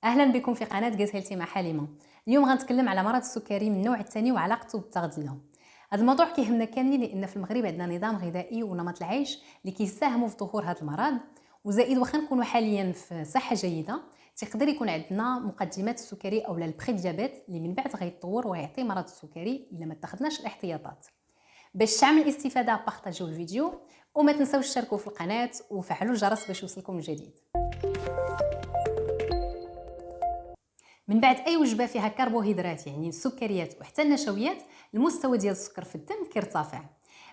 اهلا بكم في قناه قيس هيلتي مع حليمه. اليوم غنتكلم على مرض السكري من النوع الثاني وعلاقته بالتغذيه. هذا الموضوع كيهمنا كاملين لان في المغرب عندنا نظام غذائي ونمط العيش اللي كيساهموا في ظهور هذا المرض. وزائد واخا نكونوا حاليا في صحه جيده تقدر يكون عندنا مقدمات السكري او البري ديابيت اللي من بعد غيتطور ويعطي مرض السكري الا ما اتخذناش الاحتياطات. باش تعمل الاستفاده بارطاجيو الفيديو وما تنساوش تشتركوا في القناه وفعلوا الجرس باش يوصلكم الجديد. من بعد اي وجبه فيها كربوهيدرات يعني السكريات وحتى النشويات المستوى ديال السكر في الدم كيرتفع.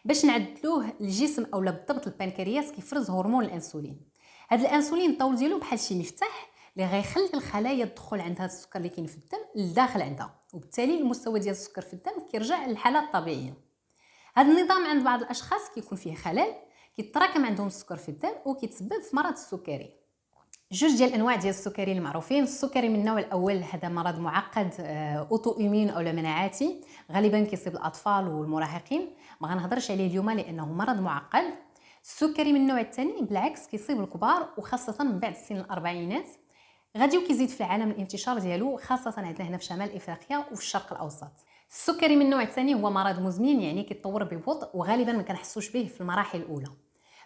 باش نعدلوه الجسم اولا بالضبط البنكرياس كيفرز هرمون الانسولين. هذا الانسولين الطول ديالو بحال شي مفتاح اللي غيخلي الخلايا تدخل عند هذا السكر اللي كاين في الدم لداخل عندها، وبالتالي المستوى ديال السكر في الدم كيرجع للحاله الطبيعيه. هذا النظام عند بعض الاشخاص كيكون فيه خلل، كيتراكم عندهم السكر في الدم وكيتسبب في مرض السكري. جوج ديال الانواع ديال السكري المعروفين. السكري من النوع الاول هذا مرض معقد اوتو ايمين او مناعاتي، غالبا كيصيب الاطفال والمراهقين، ما غنهضرش عليه اليوم لانه مرض معقد. السكري من النوع الثاني بالعكس كيصيب الكبار وخاصه من بعد سن الاربعينات، غادي وكيزيد في العالم الانتشار ديالو خاصه عندنا هنا في شمال افريقيا وفي الشرق الاوسط. السكري من النوع الثاني هو مرض مزمن يعني كيتطور ببطء وغالبا ما كنحسوش به في المراحل الاولى.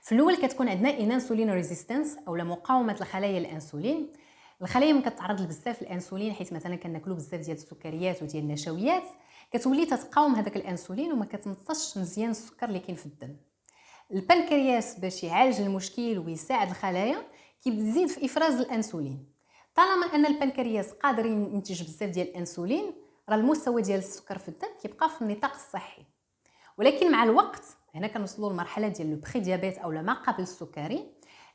في الاول كتكون عندنا انسولين ريزيستنس اولا مقاومه الخلايا للانسولين. الخلايا من كتعرض لبزاف الانسولين حيت مثلا كناكلوا بزاف ديال السكريات وديال النشويات كتولي تتقاوم هذاك الانسولين وما كتمتصش مزيان السكر اللي كاين في الدم. البنكرياس باش يعالج المشكل ويساعد الخلايا كيبدا يزيد في افراز الانسولين. طالما ان البنكرياس قادر ينتج بزاف ديال الانسولين راه المستوى ديال السكر في الدم كيبقى في النطاق الصحي. ولكن مع الوقت هنا كنوصلوا للمرحله ديال لو بري ديابيت اولا ما قبل السكري،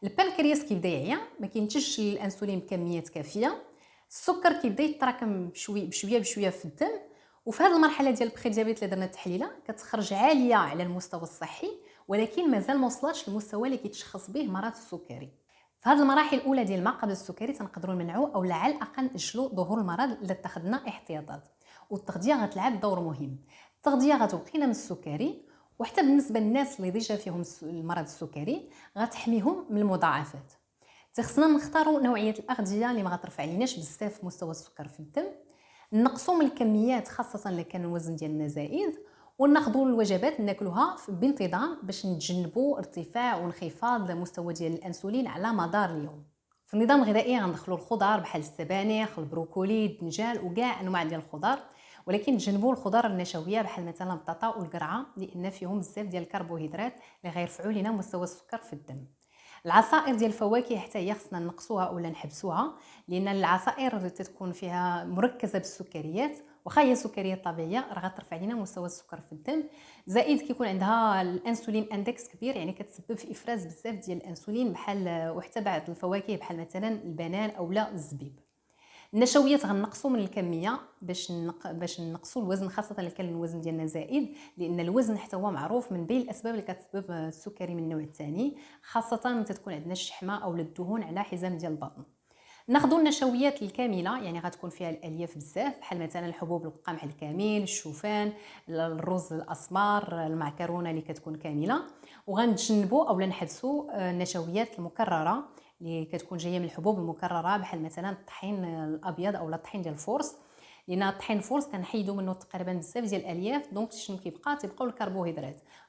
البنكرياس كيبدا يعيا ما كينتجش الانسولين بكميات كافيه، السكر كيبدا يتراكم بشويه في الدم. وفي هذه المرحله ديال البري ديابيت اللي درنا التحليله كتخرج عاليه على المستوى الصحي، ولكن مازال ما وصلش للمستوى اللي كيتشخص به مرض السكري. في هذه المراحل الاولى ديال ما قبل السكري تنقدروا نمنعوا او على الاقل ناجلوا ظهور المرض الا اتخذنا احتياطات. والتغذيه غتلعب دور مهم. التغذيه غتوقينا من السكري، وحتى بالنسبه للناس اللي ديجا فيهم المرض السكري غتحميهم من المضاعفات. خصنا نختاروا نوعيه الاغذيه اللي ما غترفع ليناش بزاف مستوى السكر في الدم، نقصوا من الكميات خاصه اللي كان الوزن ديالنا زائد، وناخذوا الوجبات ناكلوها بانتظام باش نتجنبوا ارتفاع وانخفاض مستوى ديال الانسولين على مدار اليوم. في النظام الغذائي غندخلوا الخضار بحال السبانخ، البروكولي، الدنجال وكاع انواع ديال الخضار، ولكن تجنبوا الخضار النشويه بحال مثلا البطاطا والقرعه لان فيهم بزاف ديال الكربوهيدرات اللي غيرفعوا لنا مستوى السكر في الدم. العصائر ديال الفواكه حتى هي خصنا نقصوها ولا نحبسوها، لان العصائر تتكون فيها مركزه بالسكريات واخا هي سكريات طبيعيه راه غترفع لنا مستوى السكر في الدم. زائد كيكون عندها الانسولين اندكس كبير يعني كتسبب في افراز بزاف ديال الانسولين بحال وحتى بعض الفواكه بحال مثلا البنان اولا الزبيب. النشويات غنقصوا من الكميه باش نقصوا الوزن خاصه اللي كان الوزن ديالنا زائد، لان الوزن حتى هو معروف من بين الاسباب اللي كتسبب السكري من النوع الثاني، خاصه ملي تكون عندنا الشحمه او الدهون على حزام ديال البطن. ناخذوا النشويات الكامله يعني غتكون فيها الالياف بزاف بحال مثلا الحبوب القمح الكامل، الشوفان، الرز الاسمر، المعكرونه اللي كتكون كامله. وغنتجنبوا اولا نحبسوا النشويات المكرره اللي كتكون جايه من الحبوب المكرره بحال مثلا الطحين الابيض او الطحين ديال الفورس، لان الطحين الفورس كنحيدوا منه تقريبا بزاف ديال الالياف، دونك شنو تيبقاو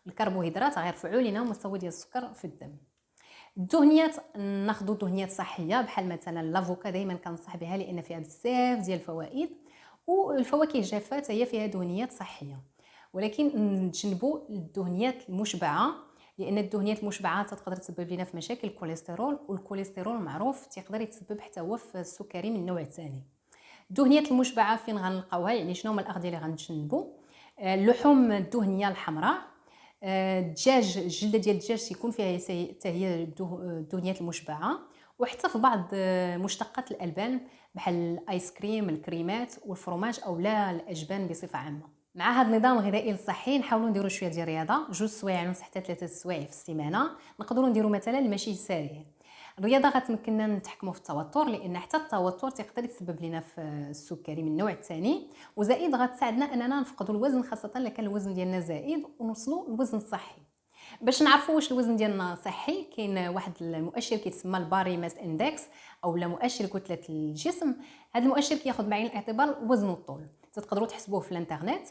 الكربوهيدرات غيرفعوا لنا مستوى ديال السكر في الدم. الدهنيات ناخذوا دهنيات صحيه بحال مثلا لافوكا دائما كنصح بها لان فيها بزاف ديال الفوائد، والفواكه الجافه هي فيها دهنيات صحيه، ولكن نتجنبوا الدهنيات المشبعه لان الدهنيات المشبعه تقدر تسبب لنا في مشاكل الكوليسترول، والكوليسترول معروف تقدر يتسبب حتى هو في السكري من النوع الثاني. الدهنيات المشبعه فين غنلقاوها يعني شنو هما الاغذيه اللي غنتجنبوا؟ اللحوم الدهنيه الحمراء، الدجاج الجلده ديال الدجاج تيكون فيها حتى هي الدهنيات المشبعه، وحتى في بعض مشتقات الالبان بحال الايس كريم، الكريمات والفرماج او لا الاجبان بصفه عامه. مع هذا النظام الغذائي الصحي نحاولوا نديروا شويه ديال الرياضه 2 سوايع ونص حتى 3 سوايع في السيمانه. نقدروا نديروا مثلا المشي السريع. الرياضه غتمكننا نتحكموا في التوتر لان حتى التوتر تقدر يسبب لنا في السكري من النوع الثاني، وزائد غتساعدنا اننا نفقدوا الوزن خاصه الا كان الوزن ديالنا زائد ونوصلوا للوزن الصحي. باش نعرفوا واش الوزن ديالنا صحي كاين واحد المؤشر كيتسمى الباري ماس اندكس اولا مؤشر كتله الجسم. هذا المؤشر كياخذ بعين الاعتبار الوزن والطول، تقدروا تحسبوه في الانترنت.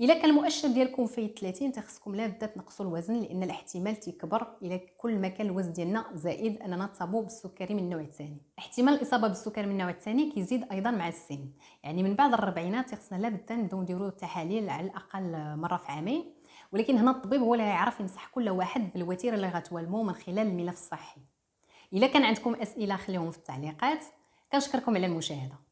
الا كان المؤشر ديالكم فيه 30 تخصكم لابد تنقصوا الوزن، لان الاحتمال تيكبر الى كل ما كان الوزن ديالنا زائد اننا نصابوا بالسكري من النوع الثاني. احتمال الاصابه بالسكري من النوع الثاني كيزيد ايضا مع السن، يعني من بعد الربعينات خصنا لابد نبداو نديروا التحاليل على الاقل مره في عامين. ولكن هنا الطبيب هو اللي يعرف ينصح كل واحد بالوتيره اللي غتوالمو من خلال الملف الصحي. الا كان عندكم اسئله خليهم في التعليقات. كنشكركم على المشاهده.